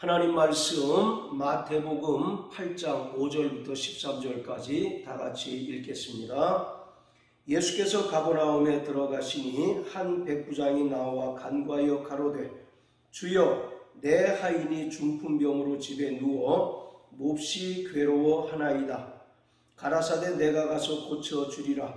하나님 말씀 마태복음 8장 5절부터 13절까지 다 같이 읽겠습니다. 예수께서 가버나움에 들어가시니 한 백부장이 나와 간과하여 가로되 주여 내 하인이 중풍병으로 집에 누워 몹시 괴로워하나이다. 가라사대 내가 가서 고쳐주리라.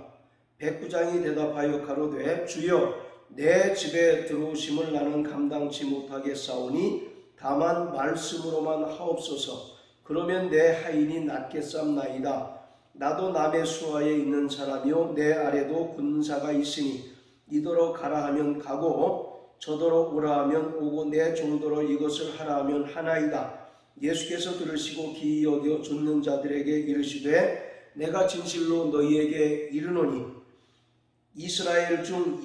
백부장이 대답하여 가로되 주여 내 집에 들어오심을 나는 감당치 못하겠사오니 다만 말씀으로만 하옵소서. 그러면 내 하인이 낫겠삼나이다. 나도 남의 수하에 있는 사람이요 내 아래도 군사가 있으니 이더러 가라 하면 가고 저더러 오라 하면 오고 내 종더러 이것을 하라 하면 하나이다. 예수께서 들으시고 기이 여겨 좇는 자들에게 이르시되 내가 진실로 너희에게 이르노니 이스라엘 중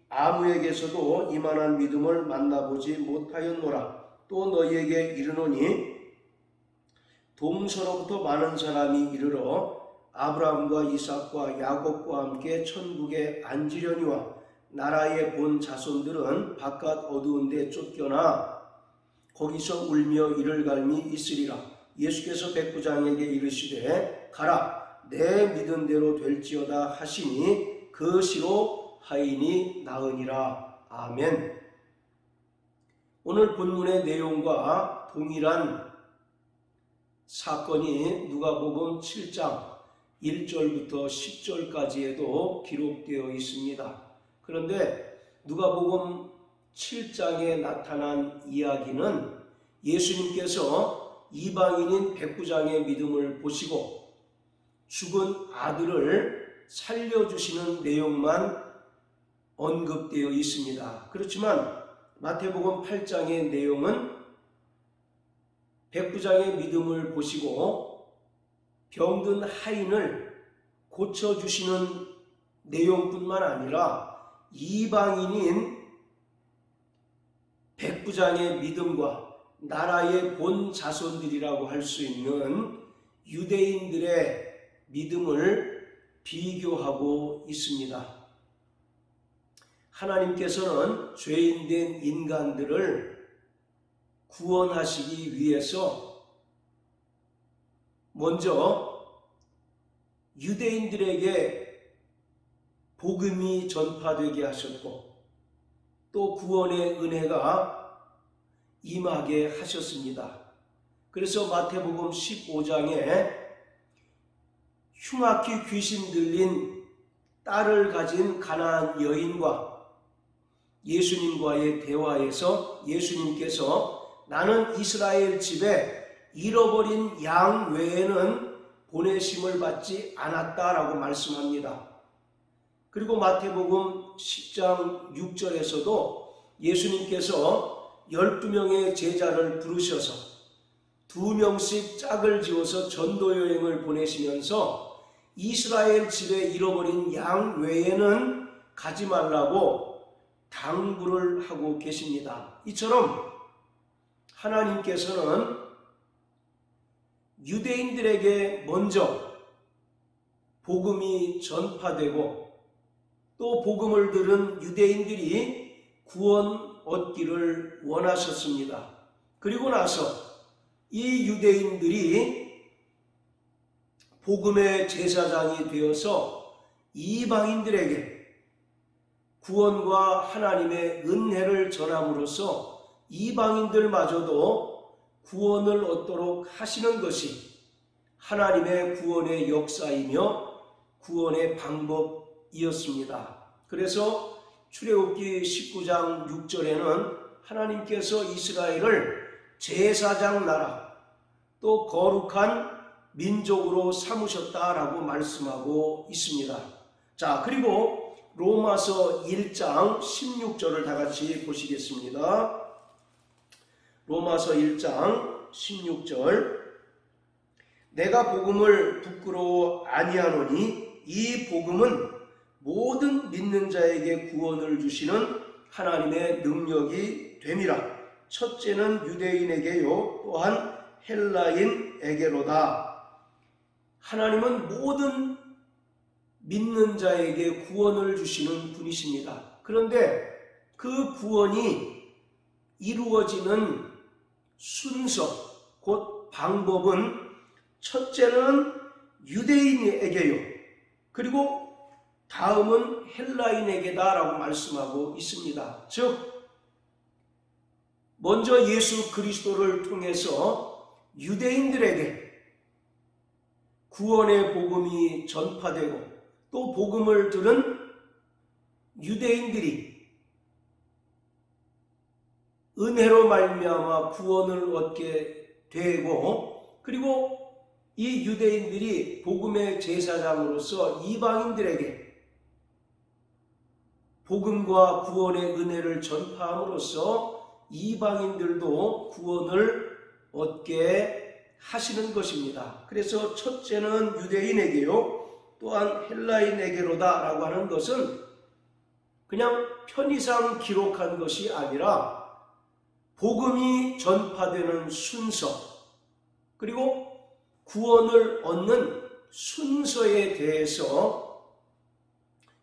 아무에게서도 이만한 믿음을 만나보지 못하였노라. 또 너희에게 이르노니 동서로부터 많은 사람이 이르러 아브라함과 이삭과 야곱과 함께 천국에 앉으려니와 나라의 본 자손들은 바깥 어두운 데 쫓겨나 거기서 울며 이를 갈미 있으리라. 예수께서 백부장에게 이르시되 가라 내 믿은 대로 될지어다 하시니 그 시로 하인이 나으니라. 아멘. 오늘 본문의 내용과 동일한 사건이 누가복음 7장 1절부터 10절까지에도 기록되어 있습니다. 그런데 누가복음 7장에 나타난 이야기는 예수님께서 이방인인 백부장의 믿음을 보시고 죽은 아들을 살려주시는 내용만 언급되어 있습니다. 그렇지만 마태복음 8장의 내용은 백부장의 믿음을 보시고 병든 하인을 고쳐주시는 내용뿐만 아니라 이방인인 백부장의 믿음과 나라의 본 자손들이라고 할 수 있는 유대인들의 믿음을 비교하고 있습니다. 하나님께서는 죄인된 인간들을 구원하시기 위해서 먼저 유대인들에게 복음이 전파되게 하셨고 또 구원의 은혜가 임하게 하셨습니다. 그래서 마태복음 15장에 흉악히 귀신 들린 딸을 가진 가나안 여인과 예수님과의 대화에서 예수님께서 나는 이스라엘 집에 잃어버린 양 외에는 보내심을 받지 않았다라고 말씀합니다. 그리고 마태복음 10장 6절에서도 예수님께서 12명의 제자를 부르셔서 2명씩 짝을 지어서 전도여행을 보내시면서 이스라엘 집에 잃어버린 양 외에는 가지 말라고 당부를 하고 계십니다. 이처럼 하나님께서는 유대인들에게 먼저 복음이 전파되고 또 복음을 들은 유대인들이 구원 얻기를 원하셨습니다. 그리고 나서 이 유대인들이 복음의 제사장이 되어서 이방인들에게 구원과 하나님의 은혜를 전함으로써 이방인들마저도 구원을 얻도록 하시는 것이 하나님의 구원의 역사이며 구원의 방법이었습니다. 그래서 출애굽기 19장 6절에는 하나님께서 이스라엘을 제사장 나라 또 거룩한 민족으로 삼으셨다라고 말씀하고 있습니다. 자, 그리고 로마서 1장 16절을 다 같이 보시겠습니다. 로마서 1장 16절 내가 복음을 부끄러워 아니하노니 이 복음은 모든 믿는 자에게 구원을 주시는 하나님의 능력이 됨이라. 첫째는 유대인에게요 또한 헬라인에게로다. 하나님은 모든 믿는 자에게 구원을 주시는 분이십니다. 그런데 그 구원이 이루어지는 순서, 곧 방법은 첫째는 유대인에게요. 그리고 다음은 헬라인에게다라고 말씀하고 있습니다. 즉 먼저 예수 그리스도를 통해서 유대인들에게 구원의 복음이 전파되고 또 복음을 들은 유대인들이 은혜로 말미암아 구원을 얻게 되고, 그리고 이 유대인들이 복음의 제사장으로서 이방인들에게 복음과 구원의 은혜를 전파함으로써 이방인들도 구원을 얻게 하시는 것입니다. 그래서 첫째는 유대인에게요, 또한 헬라인에게로다 라고 하는 것은 그냥 편의상 기록한 것이 아니라 복음이 전파되는 순서, 그리고 구원을 얻는 순서에 대해서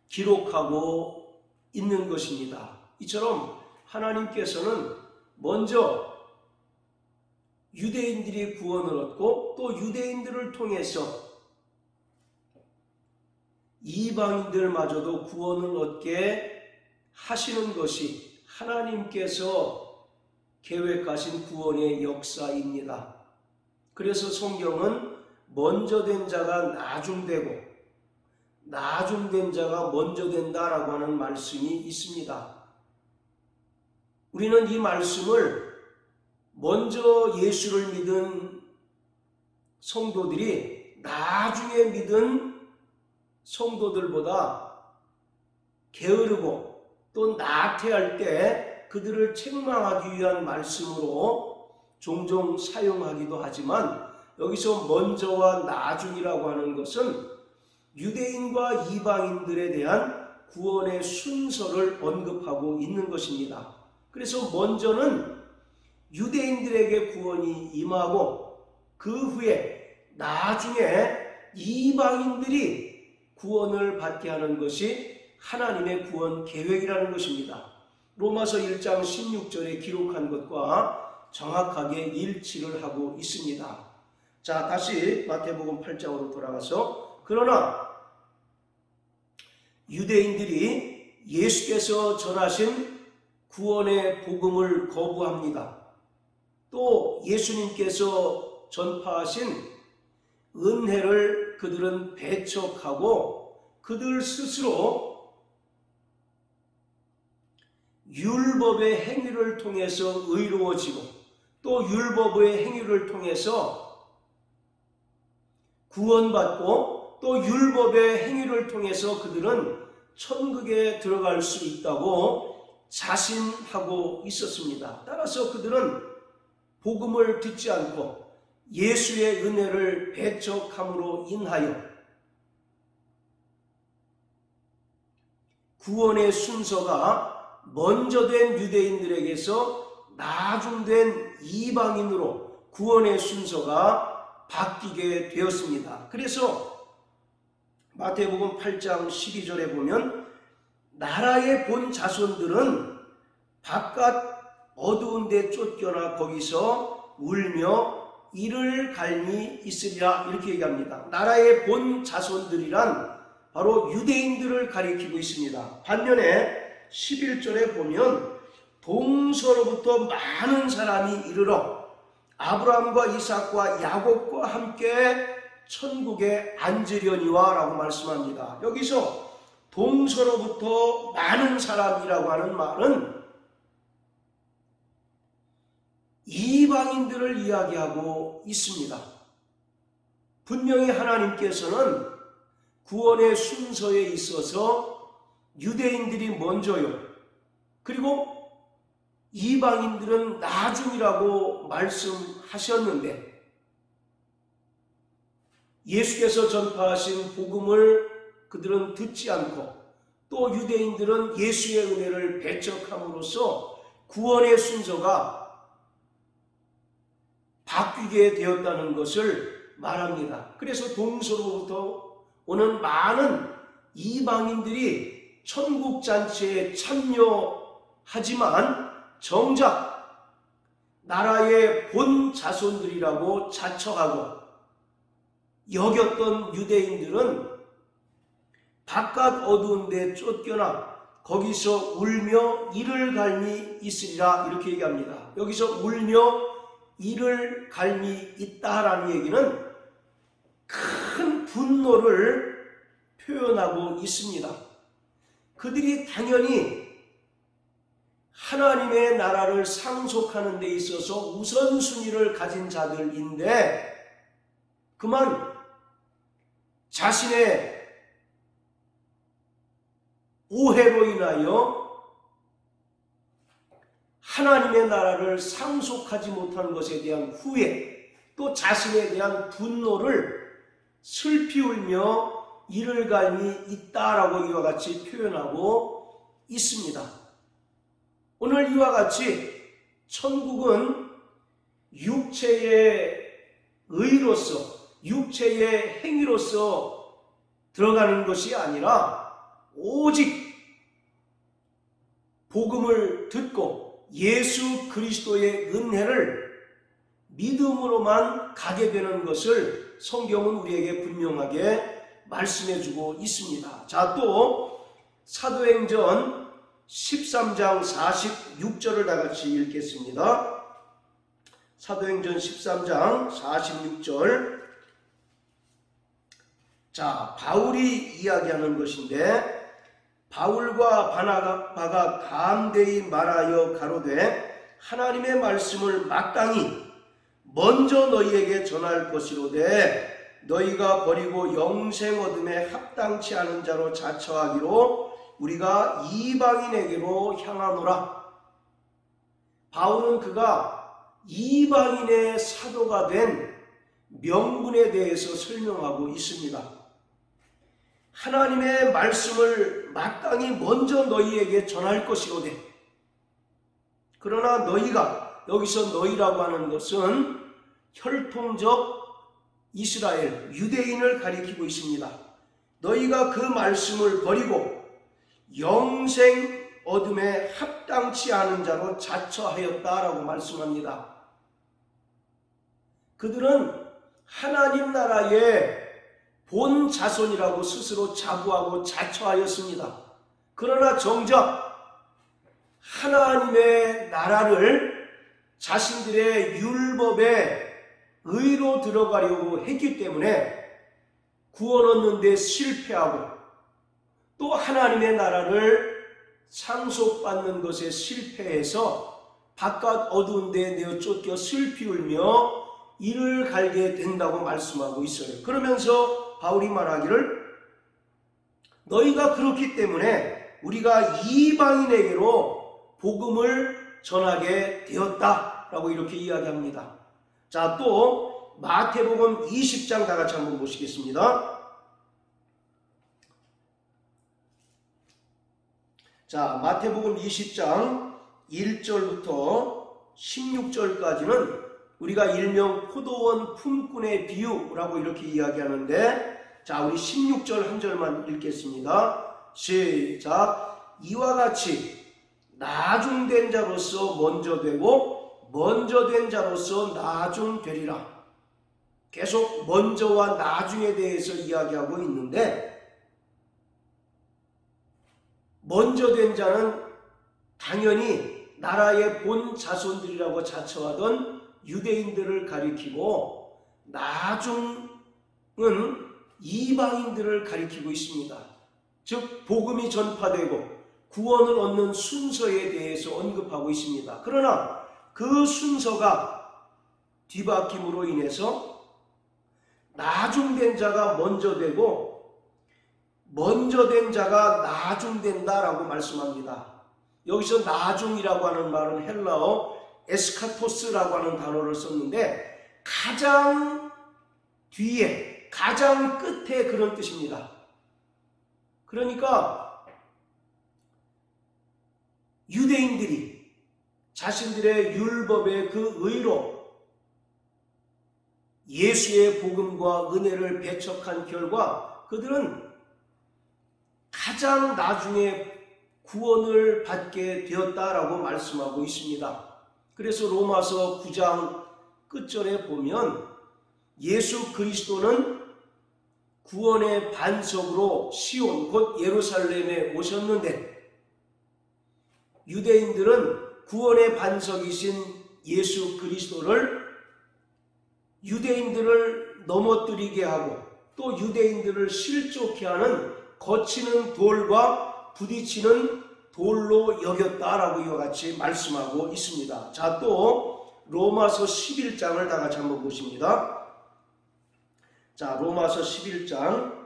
기록하고 있는 것입니다. 이처럼 하나님께서는 먼저 유대인들이 구원을 얻고 또 유대인들을 통해서 이방인들마저도 구원을 얻게 하시는 것이 하나님께서 계획하신 구원의 역사입니다. 그래서 성경은 먼저 된 자가 나중되고 나중된 자가 먼저 된다라고 하는 말씀이 있습니다. 우리는 이 말씀을 먼저 예수를 믿은 성도들이 나중에 믿은 성도들보다 게으르고 또 나태할 때 그들을 책망하기 위한 말씀으로 종종 사용하기도 하지만, 여기서 먼저와 나중이라고 하는 것은 유대인과 이방인들에 대한 구원의 순서를 언급하고 있는 것입니다. 그래서 먼저는 유대인들에게 구원이 임하고 그 후에 나중에 이방인들이 구원을 받게 하는 것이 하나님의 구원 계획이라는 것입니다. 로마서 1장 16절에 기록한 것과 정확하게 일치를 하고 있습니다. 자, 다시 마태복음 8장으로 돌아가서, 그러나 유대인들이 예수께서 전하신 구원의 복음을 거부합니다. 또 예수님께서 전파하신 은혜를 그들은 배척하고 그들 스스로 율법의 행위를 통해서 의로워지고 또 율법의 행위를 통해서 구원받고 또 율법의 행위를 통해서 그들은 천국에 들어갈 수 있다고 자신하고 있었습니다. 따라서 그들은 복음을 듣지 않고 예수의 은혜를 배척함으로 인하여 구원의 순서가 먼저 된 유대인들에게서 나중된 이방인으로 구원의 순서가 바뀌게 되었습니다. 그래서 마태복음 8장 12절에 보면 나라의 본 자손들은 바깥 어두운 데 쫓겨나 거기서 울며 이를 갈미 있으리라, 이렇게 얘기합니다. 나라의 본 자손들이란 바로 유대인들을 가리키고 있습니다. 반면에 11절에 보면 동서로부터 많은 사람이 이르러 아브라함과 이삭과 야곱과 함께 천국에 앉으려니와 라고 말씀합니다. 여기서 동서로부터 많은 사람이라고 하는 말은 이방인들을 이야기하고 있습니다. 분명히 하나님께서는 구원의 순서에 있어서 유대인들이 먼저요, 그리고 이방인들은 나중이라고 말씀하셨는데 예수께서 전파하신 복음을 그들은 듣지 않고 또 유대인들은 예수의 은혜를 배척함으로써 구원의 순서가 바뀌게 되었다는 것을 말합니다. 그래서 동서로부터 오는 많은 이방인들이 천국잔치에 참여하지만 정작 나라의 본 자손들이라고 자처하고 여겼던 유대인들은 바깥 어두운 데 쫓겨나 거기서 울며 이를 갈미 있으리라 이렇게 얘기합니다. 여기서 울며 이를 갈미 있다라는 얘기는 큰 분노를 표현하고 있습니다. 그들이 당연히 하나님의 나라를 상속하는 데 있어서 우선순위를 가진 자들인데 그만 자신의 오해로 인하여 하나님의 나라를 상속하지 못한 것에 대한 후회, 또 자신에 대한 분노를 슬피 울며 이를 갈미 있다라고 이와 같이 표현하고 있습니다. 오늘 이와 같이 천국은 육체의 의로서, 육체의 행위로서 들어가는 것이 아니라 오직 복음을 듣고 예수 그리스도의 은혜를 믿음으로만 가게 되는 것을 성경은 우리에게 분명하게 말씀해주고 있습니다. 자, 또 사도행전 13장 46절을 다 같이 읽겠습니다. 사도행전 13장 46절. 자, 바울이 이야기하는 것인데 바울과 바나바가 담대히 말하여 가로되 하나님의 말씀을 마땅히 먼저 너희에게 전할 것이로되 너희가 버리고 영생 얻음에 합당치 않은 자로 자처하기로 우리가 이방인에게로 향하노라. 바울은 그가 이방인의 사도가 된 명분에 대해서 설명하고 있습니다. 하나님의 말씀을 마땅히 먼저 너희에게 전할 것이로되, 그러나 너희가, 여기서 너희라고 하는 것은 혈통적 이스라엘, 유대인을 가리키고 있습니다. 너희가 그 말씀을 버리고 영생 얻음에 합당치 않은 자로 자처하였다라고 말씀합니다. 그들은 하나님 나라의 본 자손이라고 스스로 자부하고 자처하였습니다. 그러나 정작 하나님의 나라를 자신들의 율법의 의로 들어가려고 했기 때문에 구원 얻는 데 실패하고 또 하나님의 나라를 상속받는 것에 실패해서 바깥 어두운 데 내어 쫓겨 슬피 울며 이를 갈게 된다고 말씀하고 있어요. 그러면서 바울이 말하기를 너희가 그렇기 때문에 우리가 이방인에게로 복음을 전하게 되었다라고 이렇게 이야기합니다. 자, 또 마태복음 20장 다 같이 한번 보시겠습니다. 자, 마태복음 20장 1절부터 16절까지는 우리가 일명 포도원 품꾼의 비유라고 이렇게 이야기하는데, 자, 우리 16절 한 절만 읽겠습니다. 시작. 이와 같이 나중된 자로서 먼저 되고 먼저 된 자로서 나중되리라. 계속 먼저와 나중에 대해서 이야기하고 있는데, 먼저 된 자는 당연히 나라의 본 자손들이라고 자처하던 유대인들을 가리키고, 나중은 이방인들을 가리키고 있습니다. 즉 복음이 전파되고 구원을 얻는 순서에 대해서 언급하고 있습니다. 그러나 그 순서가 뒤바뀜으로 인해서 나중된 자가 먼저 되고 먼저 된 자가 나중된다라고 말씀합니다. 여기서 나중이라고 하는 말은 헬라어 에스카토스라고 하는 단어를 썼는데 가장 뒤에, 가장 끝에 그런 뜻입니다. 그러니까 유대인들이 자신들의 율법의 그 의로 예수의 복음과 은혜를 배척한 결과 그들은 가장 나중에 구원을 받게 되었다라고 말씀하고 있습니다. 그래서 로마서 9장 끝절에 보면 예수 그리스도는 구원의 반석으로 시온 곧 예루살렘에 오셨는데 유대인들은 구원의 반석이신 예수 그리스도를 유대인들을 넘어뜨리게 하고 또 유대인들을 실족케 하는 거치는 돌과 부딪히는 돌로 여겼다라고 이와 같이 말씀하고 있습니다. 자, 또 로마서 11장을 다 같이 한번 보십니다. 자, 로마서 11장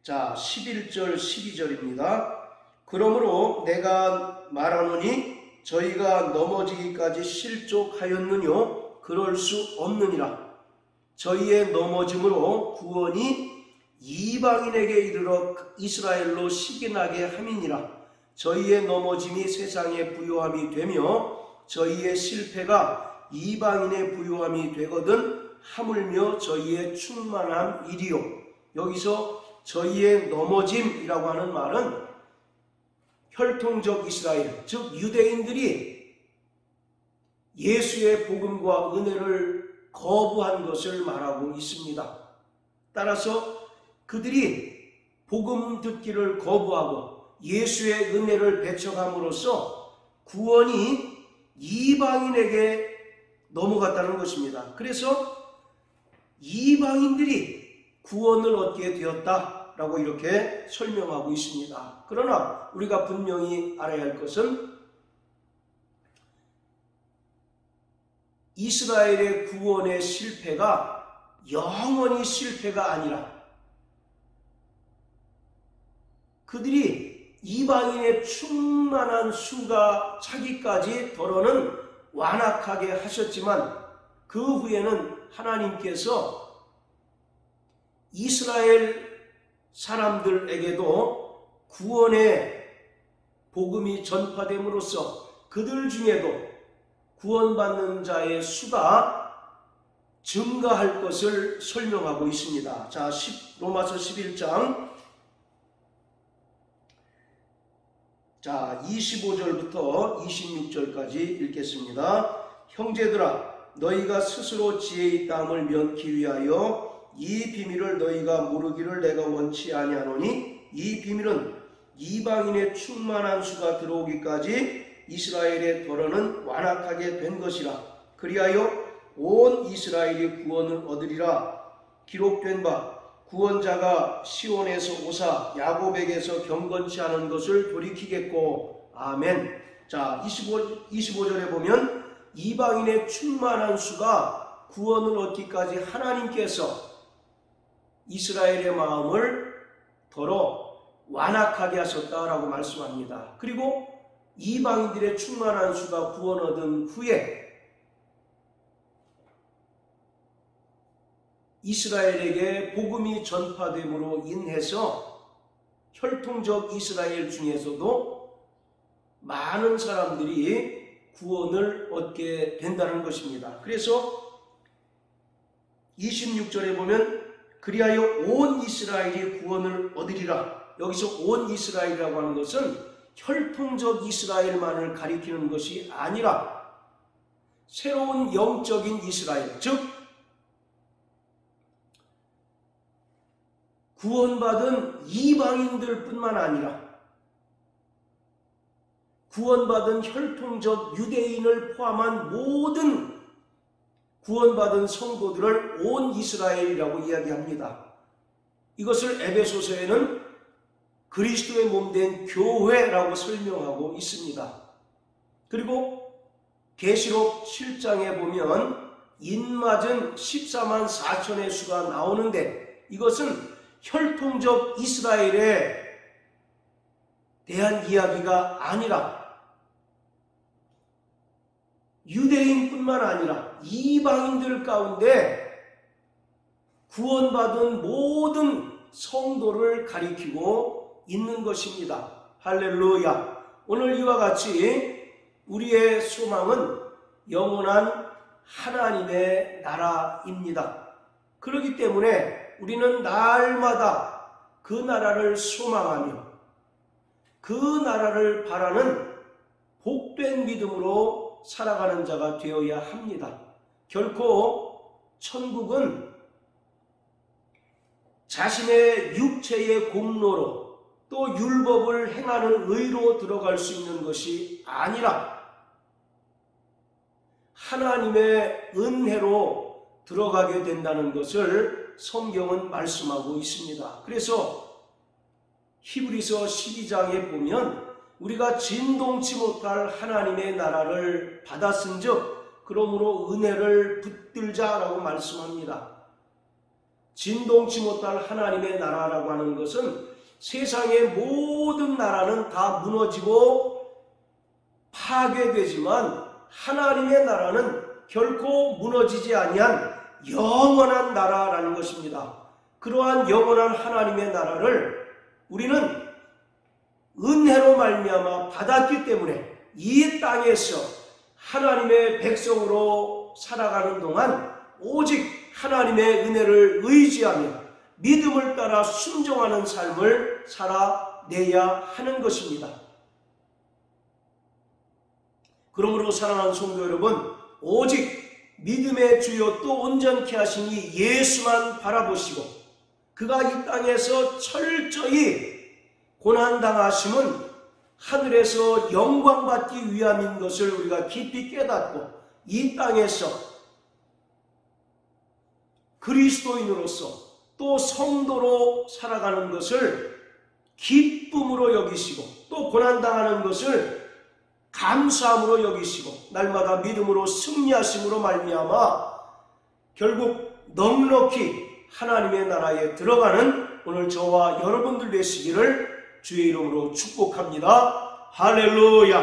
자, 11절 12절입니다. 그러므로 내가 말하노니 저희가 넘어지기까지 실족하였느뇨 그럴 수 없느니라. 저희의 넘어짐으로 구원이 이방인에게 이르러 이스라엘로 시기나게 함이니라. 저희의 넘어짐이 세상의 부요함이 되며 저희의 실패가 이방인의 부요함이 되거든 하물며 저희의 충만함이리요. 여기서 저희의 넘어짐이라고 하는 말은 혈통적 이스라엘, 즉 유대인들이 예수의 복음과 은혜를 거부한 것을 말하고 있습니다. 따라서 그들이 복음 듣기를 거부하고 예수의 은혜를 배척함으로써 구원이 이방인에게 넘어갔다는 것입니다. 그래서 이방인들이 구원을 얻게 되었다라고 이렇게 설명하고 있습니다. 그러나 우리가 분명히 알아야 할 것은 이스라엘의 구원의 실패가 영원히 실패가 아니라 그들이 이방인의 충만한 수가 차기까지 더러는 완악하게 하셨지만 그 후에는 하나님께서 이스라엘 사람들에게도 구원의 복음이 전파됨으로써 그들 중에도 구원받는 자의 수가 증가할 것을 설명하고 있습니다. 자, 로마서 11장 자, 25절부터 26절까지 읽겠습니다. 형제들아, 너희가 스스로 지혜 있다함을 면키 위하여 이 비밀을 너희가 모르기를 내가 원치 아니하노니 이 비밀은 이방인의 충만한 수가 들어오기까지 이스라엘의 덜어는 완악하게 된 것이라. 그리하여 온 이스라엘이 구원을 얻으리라. 기록된 바 구원자가 시온에서 오사 야곱에게서 경건치 않은 것을 돌이키겠고. 아멘. 자, 25절에 보면 이방인의 충만한 수가 구원을 얻기까지 하나님께서 이스라엘의 마음을 더러 완악하게 하셨다라고 말씀합니다. 그리고 이방인들의 충만한 수가 구원 얻은 후에 이스라엘에게 복음이 전파됨으로 인해서 혈통적 이스라엘 중에서도 많은 사람들이 구원을 얻게 된다는 것입니다. 그래서 26절에 보면 그리하여 온 이스라엘이 구원을 얻으리라. 여기서 온 이스라엘이라고 하는 것은 혈통적 이스라엘만을 가리키는 것이 아니라 새로운 영적인 이스라엘, 즉 구원받은 이방인들 뿐만 아니라 구원받은 혈통적 유대인을 포함한 모든 구원받은 성도들을 온 이스라엘이라고 이야기합니다. 이것을 에베소서에는 그리스도의 몸된 교회라고 설명하고 있습니다. 그리고 계시록 7장에 보면 인맞은 14만 4천의 수가 나오는데 이것은 혈통적 이스라엘에 대한 이야기가 아니라 유대인뿐만 아니라 이방인들 가운데 구원받은 모든 성도를 가리키고 있는 것입니다. 할렐루야. 오늘 이와 같이 우리의 소망은 영원한 하나님의 나라입니다. 그렇기 때문에 우리는 날마다 그 나라를 소망하며 그 나라를 바라는 복된 믿음으로 살아가는 자가 되어야 합니다. 결코 천국은 자신의 육체의 공로로 또 율법을 행하는 의로 들어갈 수 있는 것이 아니라 하나님의 은혜로 들어가게 된다는 것을 성경은 말씀하고 있습니다. 그래서 히브리서 12장에 보면 우리가 진동치 못할 하나님의 나라를 받았은즉 그러므로 은혜를 붙들자라고 말씀합니다. 진동치 못할 하나님의 나라라고 하는 것은 세상의 모든 나라는 다 무너지고 파괴되지만 하나님의 나라는 결코 무너지지 아니한 영원한 나라라는 것입니다. 그러한 영원한 하나님의 나라를 우리는 은혜로 말미암아 받았기 때문에 이 땅에서 하나님의 백성으로 살아가는 동안 오직 하나님의 은혜를 의지하며 믿음을 따라 순종하는 삶을 살아내야 하는 것입니다. 그러므로 사랑하는 성도 여러분, 오직 믿음의 주요 또 온전케 하시니 예수만 바라보시고 그가 이 땅에서 철저히 고난당하심은 하늘에서 영광받기 위함인 것을 우리가 깊이 깨닫고 이 땅에서 그리스도인으로서 또 성도로 살아가는 것을 기쁨으로 여기시고 또 고난당하는 것을 감사함으로 여기시고 날마다 믿음으로 승리하심으로 말미암아 결국 넉넉히 하나님의 나라에 들어가는 오늘 저와 여러분들 되시기를 주의 이름으로 축복합니다. 할렐루야.